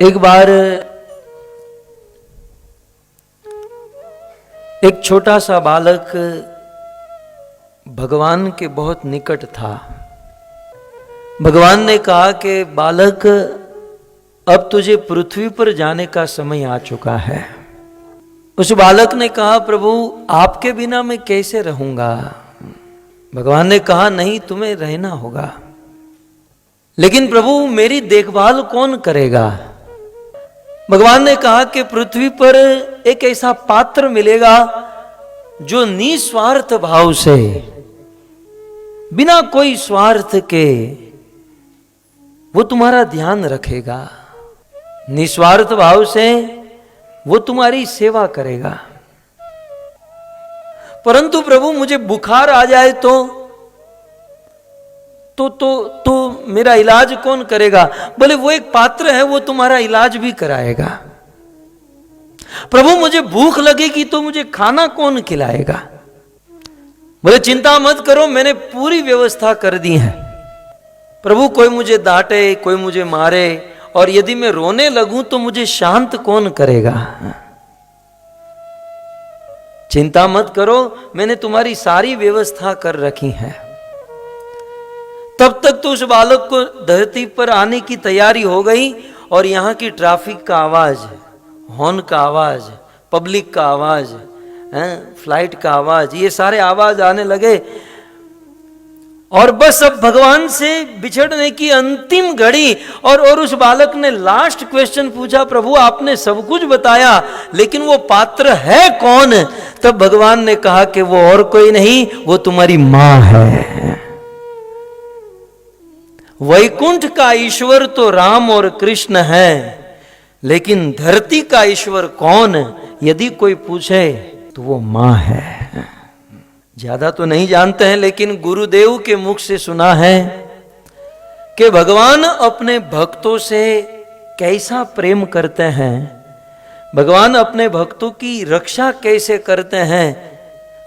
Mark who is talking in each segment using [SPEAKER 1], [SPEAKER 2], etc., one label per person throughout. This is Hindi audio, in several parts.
[SPEAKER 1] एक बार एक छोटा सा बालक भगवान के बहुत निकट था। भगवान ने कहा कि बालक, अब तुझे पृथ्वी पर जाने का समय आ चुका है। उस बालक ने कहा, प्रभु आपके बिना मैं कैसे रहूंगा। भगवान ने कहा, नहीं, तुम्हें रहना होगा, लेकिन प्रभु मेरी देखभाल कौन करेगा। भगवान ने कहा कि पृथ्वी पर एक ऐसा पात्र मिलेगा जो निस्वार्थ भाव से, बिना कोई स्वार्थ के, वो तुम्हारा ध्यान रखेगा, निस्वार्थ भाव से वो तुम्हारी सेवा करेगा। परंतु प्रभु मुझे बुखार आ जाए तो मेरा इलाज कौन करेगा। बोले वो एक पात्र है, वो तुम्हारा इलाज भी कराएगा। प्रभु मुझे भूख लगेगी तो मुझे खाना कौन खिलाएगा। बोले चिंता मत करो, मैंने पूरी व्यवस्था कर दी है। प्रभु कोई मुझे डांटे, कोई मुझे मारे, और यदि मैं रोने लगूं तो मुझे शांत कौन करेगा। चिंता मत करो, मैंने तुम्हारी सारी व्यवस्था कर रखी है। तब तक तो उस बालक को धरती पर आने की तैयारी हो गई, और यहां की ट्रैफिक का आवाज, हॉर्न का आवाज, पब्लिक का आवाज, फ्लाइट का आवाज, ये सारे आवाज आने लगे। और बस अब भगवान से बिछड़ने की अंतिम घड़ी, और उस बालक ने लास्ट क्वेश्चन पूछा, प्रभु आपने सब कुछ बताया, लेकिन वो पात्र है कौन। तब भगवान ने कहा कि वो और कोई नहीं, वो तुम्हारी मां है। वैकुंठ का ईश्वर तो राम और कृष्ण है, लेकिन धरती का ईश्वर कौन, यदि कोई पूछे तो वो मां है। ज्यादा तो नहीं जानते हैं, लेकिन गुरुदेव के मुख से सुना है कि भगवान अपने भक्तों से कैसा प्रेम करते हैं, भगवान अपने भक्तों की रक्षा कैसे करते हैं।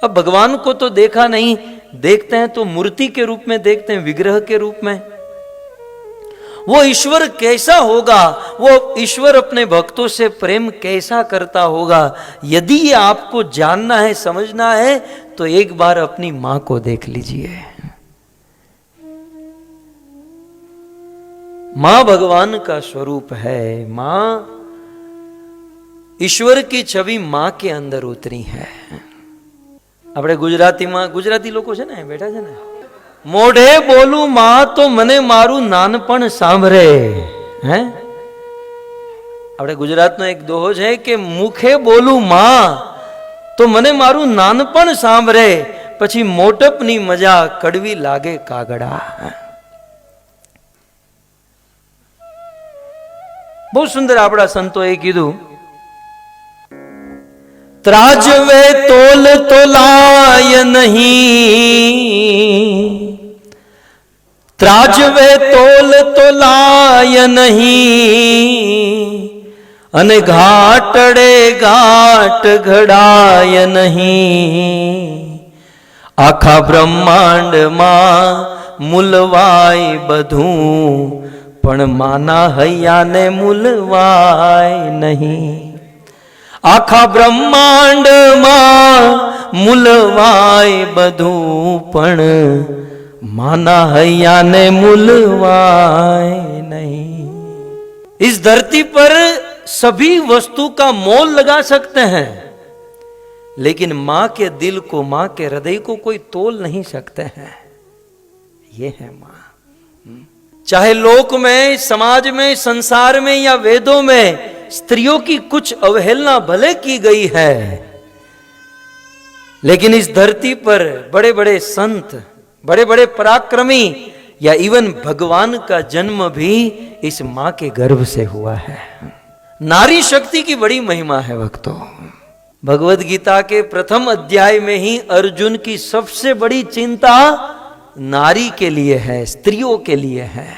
[SPEAKER 1] अब भगवान को तो देखा नहीं, देखते हैं तो मूर्ति के रूप में देखते हैं, विग्रह के रूप में। वो ईश्वर कैसा होगा, वो ईश्वर अपने भक्तों से प्रेम कैसा करता होगा, यदि ये आपको जानना है, समझना है, तो एक बार अपनी मां को देख लीजिए। मां भगवान का स्वरूप है। मां ईश्वर की छवि मां के अंदर उतरी है। अपने गुजराती लोग છે ને બેઠા છે ને, મોઢે બોલું માં તો મને મારું નાનપણ સાંભળે। હે, આપણે ગુજરાતનો એક દોહો છે કે મુખે બોલું માં તો મને મારું નાનપણ સાંભળે, પછી મોટપની મજા કડવી લાગે કાગડા। બહુ સુંદર આપણા સંતોએ કીધું, ત્રાજવે તોલ તોલાય નહીં, ત્રાજવે તોલ તોલાય નહીં, અને ઘાટડે ઘાટ ઘડાય નહીં। આખા બ્રહ્માંડમાં મૂલવાય બધું, પણ માના હૈયાને મૂલવાય નહીં। આખા બ્રહ્માંડમાં મૂલવાય બધું, પણ माना हयाने मूलवाय नहीं। इस धरती पर सभी वस्तु का मोल लगा सकते हैं, लेकिन मां के दिल को, मां के हृदय को कोई तोल नहीं सकते हैं। ये है मां। चाहे लोक में, समाज में, संसार में या वेदों में स्त्रियों की कुछ अवहेलना भले की गई है, लेकिन इस धरती पर बड़े बड़े संत, बड़े बड़े पराक्रमी, या इवन भगवान का जन्म भी इस मां के गर्भ से हुआ है। नारी शक्ति की बड़ी महिमा है भक्तों। भगवत गीता के प्रथम अध्याय में ही अर्जुन की सबसे बड़ी चिंता नारी के लिए है, स्त्रियों के लिए है।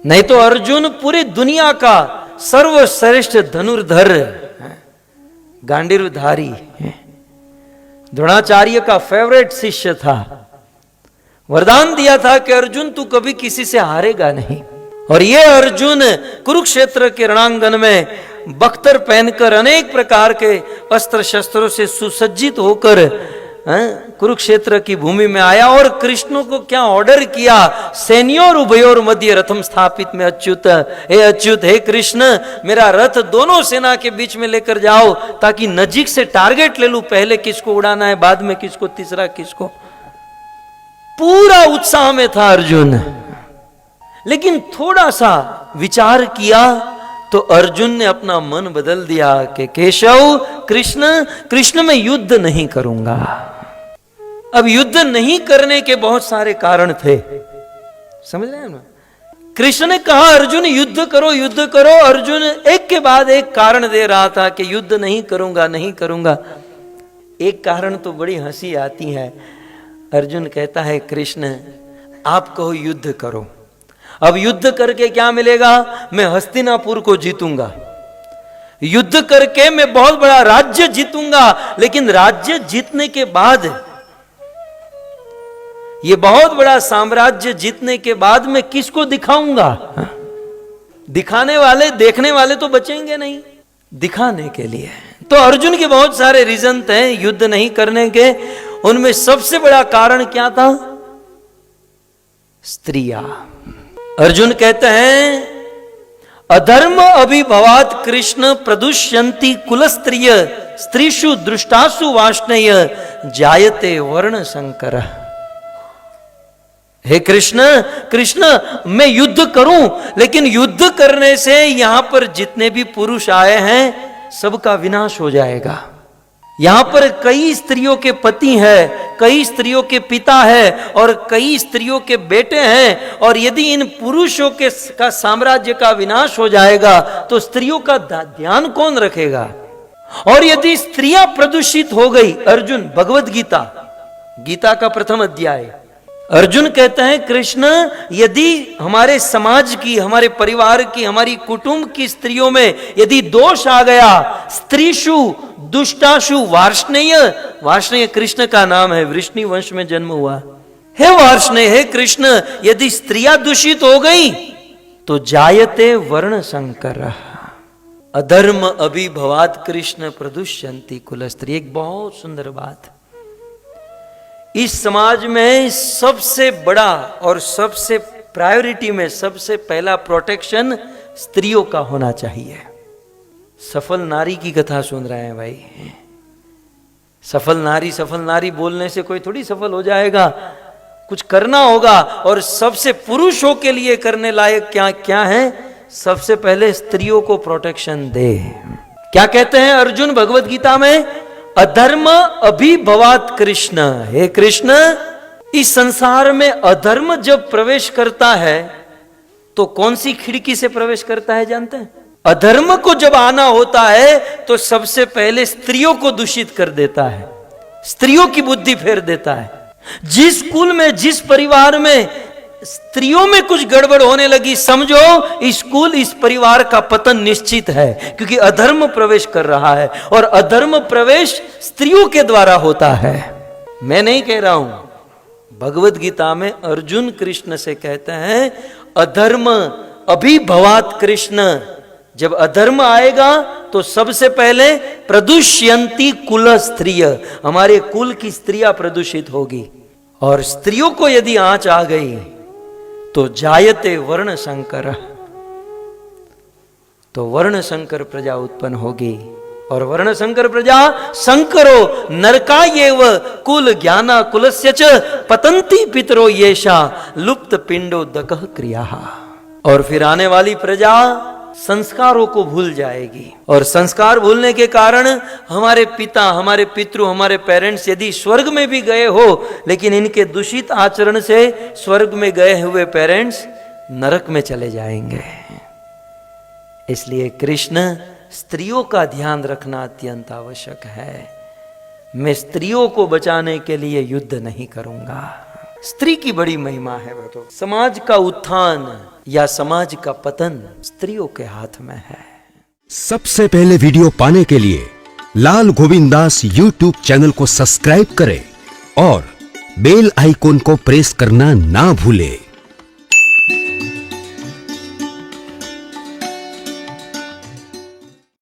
[SPEAKER 1] नहीं तो अर्जुन पूरी दुनिया का सर्वश्रेष्ठ धनुर्धर, गांडीवधारी, द्रोणाचार्य का फेवरेट शिष्य था। वरदान दिया था कि अर्जुन तू कभी किसी से हारेगा नहीं। और ये अर्जुन कुरुक्षेत्र के रणांगन में बख्तर पहनकर अनेक प्रकार के अस्त्र शस्त्रों से सुसज्जित होकर कुरुक्षेत्र की भूमि में आया और कृष्ण को क्या ऑर्डर किया, सैन्योर उभयोर मध्य रथम स्थापित में अच्युत, हे कृष्ण मेरा रथ दोनों सेना के बीच में लेकर जाओ ताकि नजीक से टारगेट ले लूं, पहले किसको उड़ाना है, बाद में किसको, तीसरा किसको। पूरा उत्साह में था अर्जुन, लेकिन थोड़ा सा विचार किया तो अर्जुन ने अपना मन बदल दिया कि केशव, कृष्ण मैं युद्ध नहीं करूंगा। अब युद्ध नहीं करने के बहुत सारे कारण थे, समझ रहे हैं ना। कृष्ण ने कहा अर्जुन युद्ध करो, युद्ध करो। अर्जुन एक के बाद एक कारण दे रहा था कि युद्ध नहीं करूंगा, नहीं करूंगा। एक कारण तो बड़ी हंसी आती है। अर्जुन कहता है कृष्ण आप कहो युद्ध करो, अब युद्ध करके क्या मिलेगा, मैं हस्तिनापुर को जीतूंगा, युद्ध करके मैं बहुत बड़ा राज्य जीतूंगा, लेकिन राज्य जीतने के बाद, ये बहुत बड़ा साम्राज्य जीतने के बाद मैं किसको दिखाऊंगा। दिखाने वाले, देखने वाले तो बचेंगे नहीं, दिखाने के लिए। तो अर्जुन के बहुत सारे रीजन थे युद्ध नहीं करने के। उनमें सबसे बड़ा कारण क्या था, स्त्रियां। अर्जुन कहते हैं अधर्म अभिभवात कृष्ण प्रदुष्यंती कुलस्त्रिय स्त्रीषु दृष्टासु वाष्णेय जायते वर्ण संकर। हे कृष्ण मैं युद्ध करूं, लेकिन युद्ध करने से यहां पर जितने भी पुरुष आए हैं सबका विनाश हो जाएगा। यहां पर कई स्त्रियों के पति हैं, कई स्त्रियों के पिता हैं और कई स्त्रियों के बेटे हैं, और यदि इन पुरुषों के का साम्राज्य का विनाश हो जाएगा तो स्त्रियों का ध्यान कौन रखेगा। और यदि स्त्रियां प्रदूषित हो गई, अर्जुन भगवत गीता का प्रथम अध्याय, अर्जुन कहते हैं कृष्ण यदि हमारे समाज की, हमारे परिवार की, हमारी कुटुंब की स्त्रियों में यदि दोष आ गया, स्त्रीषु दुष्टाशु वार्ष्णेय, वार्ष्णेय कृष्ण का नाम है, वृष्णि वंश में जन्म हुआ। हे वार्ष्णेय, हे कृष्ण यदि स्त्रियां दूषित हो गई तो जायते वर्ण संकर। अधर्म अभिभवात कृष्ण प्रदुष्यंती कुलस्त्री। एक बहुत सुंदर बात, इस समाज में सबसे बड़ा और सबसे प्रायोरिटी में सबसे पहला प्रोटेक्शन स्त्रियों का होना चाहिए। सफल नारी की कथा सुन रहे हैं भाई। सफल नारी बोलने से कोई थोड़ी सफल हो जाएगा, कुछ करना होगा। और सबसे पुरुषों के लिए करने लायक क्या क्या है, सबसे पहले स्त्रियों को प्रोटेक्शन दे। क्या कहते हैं अर्जुन भगवत गीता में, अधर्म अभिभवात कृष्ण। हे कृष्ण, इस संसार में अधर्म जब प्रवेश करता है तो कौन सी खिड़की से प्रवेश करता है जानते हैं? अधर्म को जब आना होता है तो सबसे पहले स्त्रियों को दूषित कर देता है, स्त्रियों की बुद्धि फेर देता है। जिस कुल में, जिस परिवार में स्त्रियों में कुछ गड़बड़ होने लगी, समझो इस कुल, इस परिवार का पतन निश्चित है, क्योंकि अधर्म प्रवेश कर रहा है। और अधर्म प्रवेश स्त्रियों के द्वारा होता है। मैं नहीं कह रहा हूं, भगवत गीता में अर्जुन कृष्ण से कहते हैं अधर्म अभिभवात कृष्ण। जब अधर्म आएगा तो सबसे पहले प्रदुष्यंती कुल स्त्रिय, हमारे कुल की स्त्रियां प्रदूषित होगी। और स्त्रियों को यदि आंच आ गई तो जायते वर्ण संकर, तो वर्ण संकर प्रजा उत्पन्न होगी। और वर्ण संकर प्रजा संकरो नरका येव कुल ज्ञाना कुलस्य च पतंती पितरो येषा लुप्त पिंडो दकः क्रिया। और फिर आने वाली प्रजा संस्कारों को भूल जाएगी। और संस्कार भूलने के कारण हमारे पिता, हमारे पितृ, हमारे पेरेंट्स यदि स्वर्ग में भी गए हो, लेकिन इनके दूषित आचरण से स्वर्ग में गए हुए पेरेंट्स नरक में चले जाएंगे। इसलिए कृष्ण, स्त्रियों का ध्यान रखना अत्यंत आवश्यक है। मैं स्त्रियों को बचाने के लिए युद्ध नहीं करूंगा। स्त्री की बड़ी महिमा है। समाज का उत्थान या समाज का पतन स्त्रियों के हाथ में है।
[SPEAKER 2] सबसे पहले वीडियो पाने के लिए लाल गोविंद दास यूट्यूब चैनल को सब्सक्राइब करें और बेल आइकॉन को प्रेस करना ना भूलें।